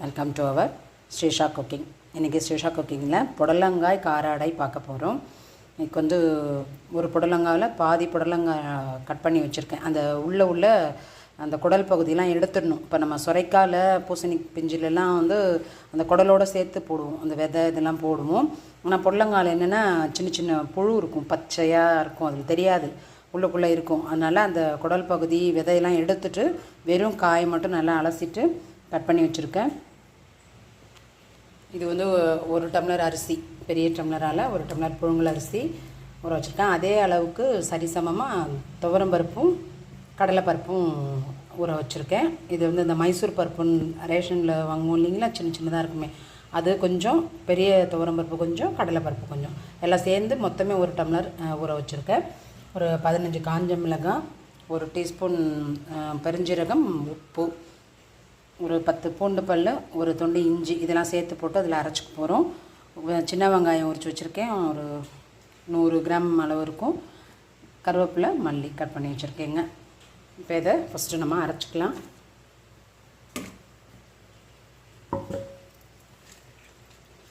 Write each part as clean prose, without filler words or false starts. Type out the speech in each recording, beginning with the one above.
Welcome to our Srisha cooking. இன்றைக்கி ஸ்ரீஷா குக்கிங்கில் புடலங்காய் காராடை பார்க்க போகிறோம். இன்றைக்கி வந்து ஒரு புடலங்காயில் பாதி புடலங்காய் கட் பண்ணி வச்சுருக்கேன். அந்த உள்ள அந்த குடல் பகுதியெலாம் எடுத்துடணும். இப்போ நம்ம சுரைக்காயில் பூசணி பிஞ்சிலெல்லாம் வந்து அந்த குடலோடு சேர்த்து போடுவோம், அந்த விதை இதெல்லாம் போடுவோம். ஆனால் புடலங்காயில் என்னென்னா சின்ன சின்ன புழு இருக்கும், பச்சையாக இருக்கும், அதில் தெரியாது உள்ளுக்குள்ளே இருக்கும். அதனால் அந்த குடல் பகுதி விதையெல்லாம் எடுத்துட்டு வெறும் காயை மட்டும் நல்லா அலசிட்டு கட் பண்ணி வச்சுருக்கேன். இது வந்து ஒரு டம்ளர் அரிசி, பெரிய டம்ளரால் ஒரு டம்ளர் புழுங்கல் அரிசி ஊற வச்சுருக்கேன். அதே அளவுக்கு சரிசமமாக துவரம்பருப்பும் கடலைப்பருப்பும் ஊற வச்சுருக்கேன். இது வந்து இந்த மைசூர் பருப்புன்னு ரேஷனில் வாங்குவோம் இல்லைங்களா, சின்ன சின்னதாக இருக்குமே, அது கொஞ்சம், பெரிய துவரம்பருப்பு கொஞ்சம், கடலைப்பருப்பு கொஞ்சம், எல்லாம் சேர்ந்து மொத்தமே ஒரு டம்ளர் ஊற வச்சுருக்கேன். ஒரு 15 காஞ்ச மிளகாய், ஒரு டீஸ்பூன் பெருஞ்சீரகம், உப்பு, ஒரு 10 பூண்டு பல், ஒரு துண்டு இஞ்சி, இதெல்லாம் சேர்த்து போட்டு அதில் அரைச்சிக்க போகிறோம். சின்ன வெங்காயம் உரித்து வச்சுருக்கேன், ஒரு 100 கிராம் அளவு இருக்கும். கருவேப்பிலை, மல்லி கட் பண்ணி வச்சுருக்கேங்க. இப்போ இதை ஃபஸ்ட்டு நம்ம அரைச்சிக்கலாம்.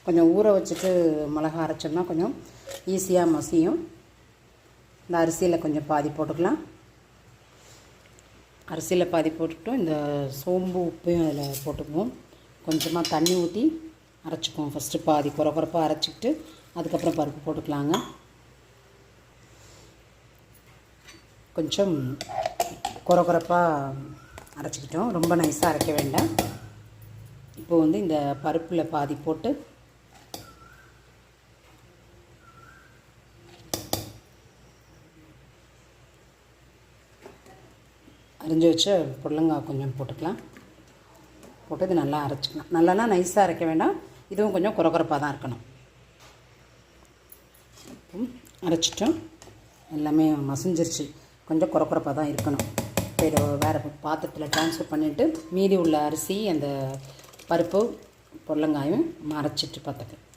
கொஞ்சம் ஊற வச்சுட்டு மிளகா அரைச்சோம்னா கொஞ்சம் ஈஸியாக மசியும். இந்த அரிசியில் கொஞ்சம் பாதி போட்டுக்கலாம். அரிசியில் பாதி போட்டுவிட்டு இந்த சோம்பு உப்பையும் அதில் போட்டுக்குவோம். கொஞ்சமாக தண்ணி ஊற்றி அரைச்சிக்குவோம். ஃபஸ்ட்டு பாதி குறப்பாக அரைச்சிக்கிட்டு அதுக்கப்புறம் பருப்பு போட்டுக்கலாங்க. கொஞ்சம் குறப்பாக அரைச்சிக்கிட்டோம், ரொம்ப நைஸாக அரைக்க வேண்டாம். இப்போ வந்து இந்த பருப்பில் பாதி போட்டு அரிஞ்சு வச்சு புடலங்காய் கொஞ்சம் போட்டுக்கலாம். போட்டு இது நல்லா அரைச்சிக்கலாம். நல்லாலாம் நைஸாக அரைக்க வேண்டாம், இதுவும் கொஞ்சம் குறப்பாக தான் இருக்கணும். அரைச்சிட்டோம், எல்லாமே மசிஞ்சிருச்சு, கொஞ்சம் குறப்பாக தான் இருக்கணும். இப்போ இதை வேறு பாத்திரத்தில் ட்ரான்ஸ்ஃபர் பண்ணிவிட்டு மீதி உள்ள அரிசி அந்த பருப்பு புடலங்காயும் அரைச்சிட்டு பார்த்துக்கலாம்.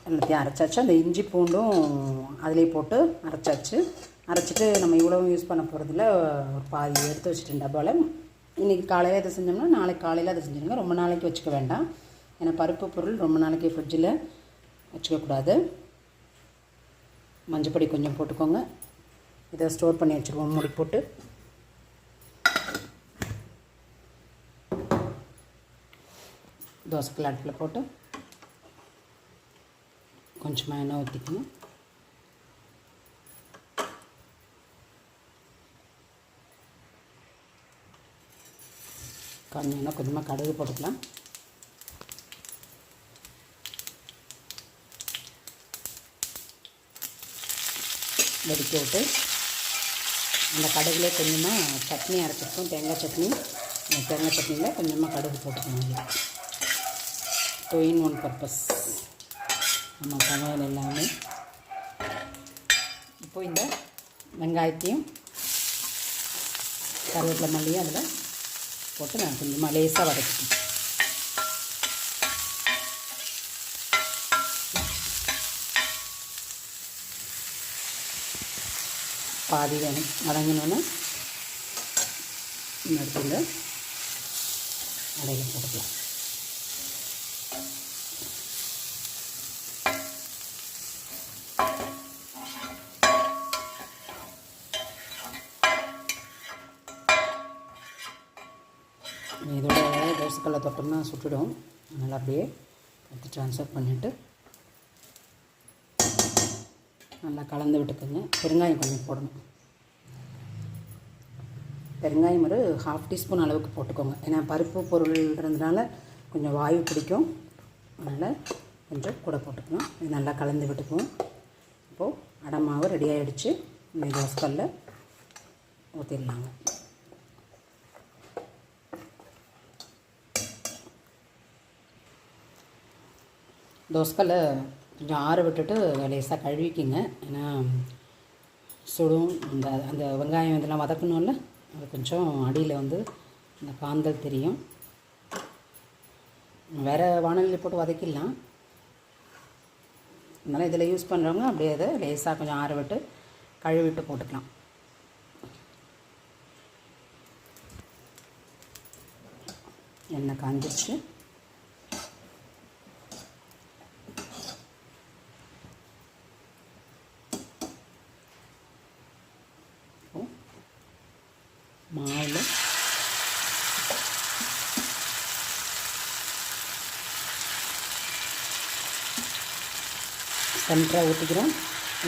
எல்லாத்தையும் அரைச்சாச்சு. அந்த இஞ்சி பூண்டும் அதிலே போட்டு அரைச்சாச்சு. அரைச்சிட்டு நம்ம இவ்வளவும் யூஸ் பண்ண போகிறதுல ஒரு பாதி எடுத்து வச்சுட்டேன் டப்பாவில். இன்றைக்கி காலையில் இதை செஞ்சோம்னா நாளைக்கு காலையில் அதை செஞ்சுருங்க. ரொம்ப நாளைக்கு வச்சுக்க வேண்டாம், ஏன்னா பருப்பு பொருள் ரொம்ப நாளைக்கு ஃப்ரிட்ஜில் வச்சுக்கக்கூடாது. மஞ்சப்பொடி கொஞ்சம் போட்டுக்கோங்க. இதை ஸ்டோர் பண்ணி வச்சுருவோம் மூடி போட்டு. தோசைக்கல் அடுப்பில் போட்டு கொஞ்சமாக எண்ணெய் ஊற்றிக்கணும். கொஞ்சம் கொஞ்சமாக கடுகு போட்டுக்கலாம். வெடிக்க விட்டு அந்த கடுகுலேயே கொஞ்சமாக சட்னி அரைச்சிருக்கோம், தேங்காய் சட்னி. அந்த தேங்காய் சட்னியில் கொஞ்சமாக கடுகு போட்டுக்கணும். 2 in 1 பர்பஸ் நம்ம சமையல் எல்லாமே. இப்போது இந்த வெங்காயத்தையும் கருவேப்பிலை மல்லியும் அதில் போட்டு நான் கொஞ்சமாக லேசாக வதக்கிட்டேன். பாதி வேணும் வதங்கினோன்னு இந்த இடத்துல அடையில் போட்டுக்கலாம். இதோட தோசைக்கல்லை தொட்டோம்னா சுட்டுடும். அதனால் அப்படியே எடுத்து ட்ரான்ஸ்ஃபர் பண்ணிவிட்டு நல்லா கலந்து விட்டுக்கோங்க. பெருங்காயம் கொஞ்சம் போடணும். பெருங்காயம் ஒரு 1/2 டீஸ்பூன் அளவுக்கு போட்டுக்கோங்க. ஏன்னா பருப்பு பொருள்ன்றதுனால கொஞ்சம் வாயு பிடிக்கும், அதனால் கொஞ்சம் கூட போட்டுக்கணும். இது நல்லா கலந்து விட்டுக்குவோம். இப்போது அடை மாவு ரெடி ஆகிடுச்சு. இந்த தோசைக்கல்லை ஊற்றிடலாங்க. தோசைக்கல்லை கொஞ்சம் ஆற விட்டுட்டு லேசாக கழுவிக்கிங்க. ஏன்னா சுடும். அந்த வெங்காயம் இதெல்லாம் வதக்கணும்ல, அது கொஞ்சம் அடியில் வந்து அந்த காந்தல் தெரியும். வேறு வானலில் போட்டு வதக்கிடலாம். அதனால் இதில் யூஸ் பண்ணுறவங்க அப்படியே அதை லேசாக கொஞ்சம் ஆற விட்டு கழுவிட்டு போட்டுக்கலாம். எண்ணெய் காஞ்சிருச்சு. மாவில் சென்டராக ஊற்றிக்கிறோம்.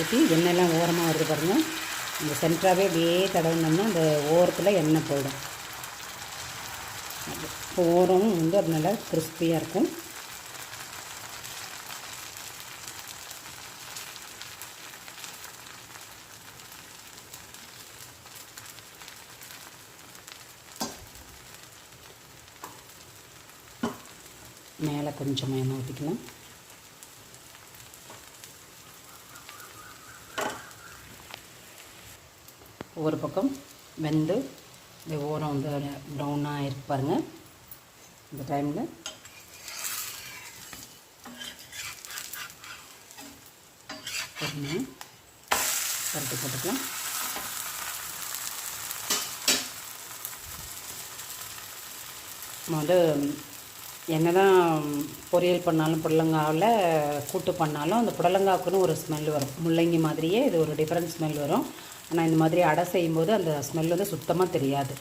ஊற்றி எண்ணெயெல்லாம் ஓரமாக வருது பாருங்கள். இந்த சென்டராகவே அப்படியே தடவினோம்னா அந்த ஓரத்தில் எண்ணெய் போயிடும். இப்போ ஓரமும் வந்து அது நல்லா கிறிஸ்பியாக இருக்கும். மேலே கொஞ்சமாக எண்ணெய் ஊற்றிக்கலாம். ஒரு பக்கம் வெந்து இந்த ஓரம் வந்து ப்ரௌனாக இருக்கு பாருங்கள். இந்த டைமில் பருப்பு போட்டுக்கலாம். நம்ம வந்து என்ன தான் பொரியல் பண்ணாலும் புடலங்காவில் கூட்டு பண்ணாலும் அந்த புடலங்காவுக்குன்னு ஒரு ஸ்மெல் வரும். முள்ளங்கி மாதிரியே இது ஒரு டிஃப்ரெண்ட் ஸ்மெல் வரும். ஆனால் இந்த மாதிரி அடை செய்யும்போது அந்த ஸ்மெல் வந்து சுத்தமாக தெரியாது.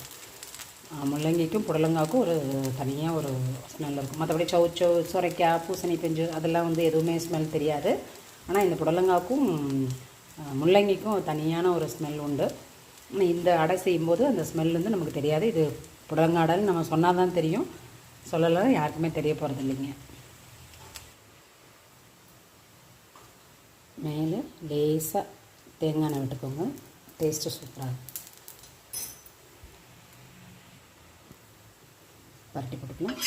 முள்ளங்கிக்கும் புடலங்காவுக்கும் ஒரு தனியாக ஒரு ஸ்மெல் இருக்கும். மற்றபடி சௌச்சோ, சுரைக்காய், பூசணி பிஞ்சு அதெல்லாம் வந்து எதுவுமே ஸ்மெல் தெரியாது. ஆனால் இந்த புடலங்காவுக்கும் முள்ளங்கிக்கும் தனியான ஒரு ஸ்மெல் உண்டு. இந்த அடை செய்யும்போது அந்த ஸ்மெல் வந்து நமக்கு தெரியாது. இது புடலங்காய் அடைன்னு நம்ம சொன்னால் தான் தெரியும், சொல்லலாம் யாருக்குமே தெரிய போகிறது இல்லைங்க. மேலே லேசாக தேங்காய் எண்ணெய் விட்டுக்கோங்க. டேஸ்ட்டு சூப்பராக பரட்டி போட்டுக்கலாம்.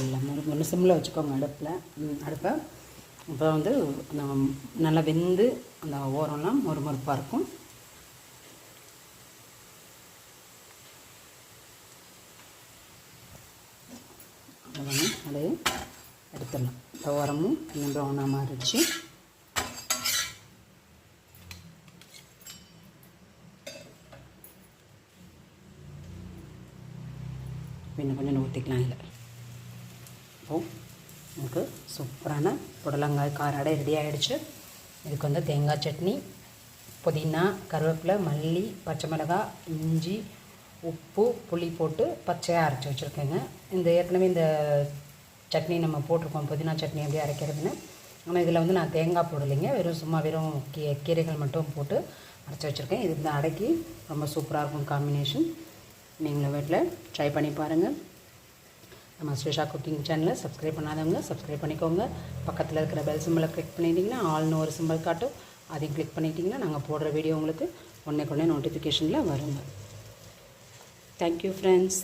எல்லாம் ஒன்று சிம்மில் வச்சுக்கோங்க அடுப்பை. இப்போ வந்து நல்லா வெந்து அந்த ஓரம்லாம் மொறுமொறுப்பாக இருக்கும். அதை எடுத்துடலாம். இப்போ ஓரமும் இன்னும் ப்ரௌனாக மாறிடுச்சு. இன்னும் கொஞ்சம் ஊற்றிக்கலாம். இல்லை இப்போது நமக்கு சூப்பரான புடலங்காய் கார அடை ரெடி ஆகிடுச்சு. இதுக்கு வந்து தேங்காய் சட்னி, புதினா, கருவேப்பிலை, மல்லி, பச்சை மிளகாய், இஞ்சி, உப்பு, புளி போட்டு பச்சையாக அரைச்சி வச்சுருக்கேங்க. ஏற்கனவே இந்த சட்னி நம்ம போட்டிருக்கோம், புதினா சட்னி எப்படி அரைக்கிறதுன்னு. ஆனால் இதில் வந்து நான் தேங்காய் போடலைங்க, வெறும் கீரைகள் மட்டும் போட்டு அரைச்சி வச்சுருக்கேன். இது இந்த அடைக்கு ரொம்ப சூப்பராக இருக்கும் காம்பினேஷன். நீங்களும் வீட்டில் ட்ரை பண்ணி பாருங்கள். நம்ம ஸ்ரீஷா குக்கிங் சேனலை சப்ஸ்கிரைப் பண்ணாதவங்க சப்ஸ்கிரைப் பண்ணிக்கோங்க. பக்கத்தில் இருக்கிற பெல் சிம்பிளை கிளிக் பண்ணிட்டிங்கன்னா ஆல்னு ஒரு சிம்பிள் காட்டும். அதையும் கிளிக் பண்ணிட்டிங்கன்னா நாங்கள் போடுற வீடியோ உங்களுக்கு ஒன்றே நோட்டிஃபிகேஷனில் வருங்க. Thank you friends.